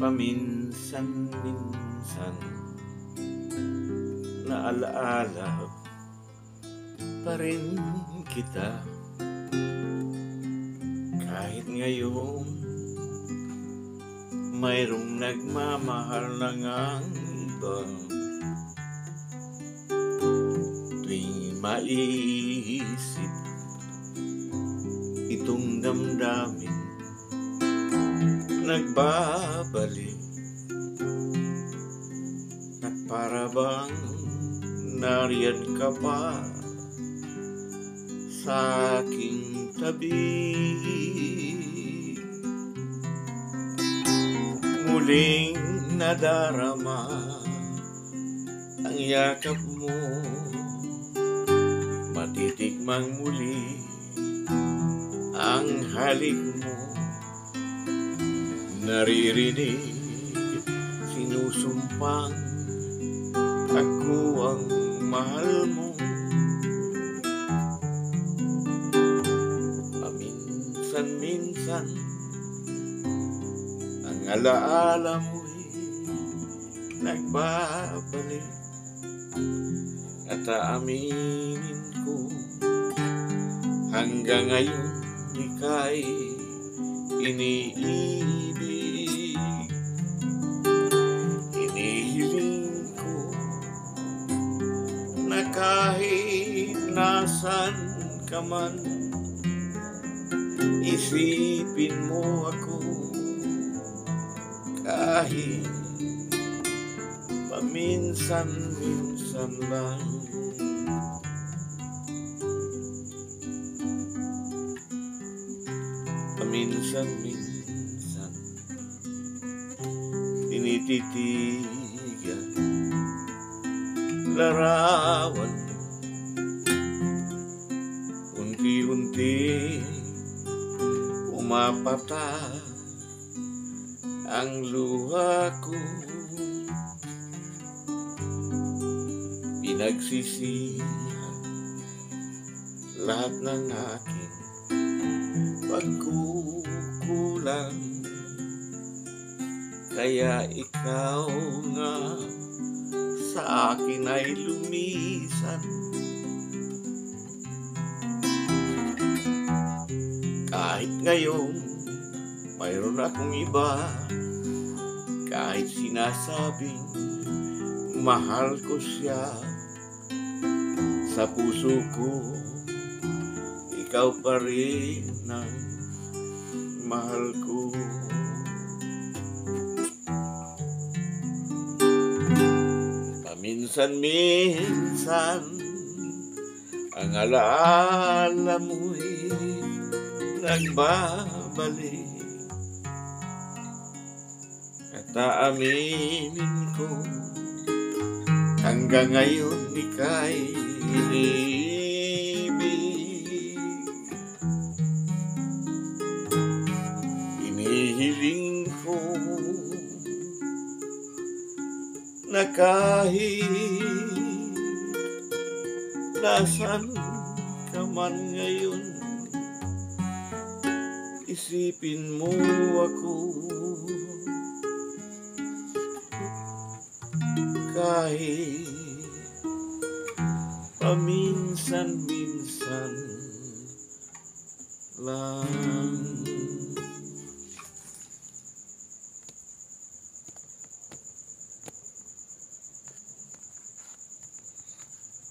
Paminsan-minsan naalaala pa rin kita, kahit ngayon mayroong nagmamahal na ngang iba. Tuwing maiisip itong damdamin, nagbabalik at para bang nariyan ka pa sa aking tabi. Muling nadarama ang yakap mo, matitikmang muli ang halik mo. Naririnig, sinusumpang ako ang mahal mo. Paminsan-minsan ang alaala mo'y nagbabalik, at aaminin ko hanggang ngayon ika'y iniibig. Hinihiling ko na kahit nasan ka man, isipin mo ako kahit paminsan-minsan lang. Paminsan-minsan tinititigan larawan, unti-unti umapata ang luha ko. Pinagsisihan lahat ng aking pagkukulang, kaya ikaw nga sa akin ay lumisan. Kahit ngayon mayroon akong iba, kahit sinasabing mahal ko siya, sa puso ko ikaw pa rin ang mahal ko. Paminsan-minsan ang alaala mo'y nagbabalik, at aaminin ko hanggang ngayon ika'y iniibig. Hinihiling ko na kahit nasan ka man ngayon, isipin mo ako kahit paminsan-minsan lang.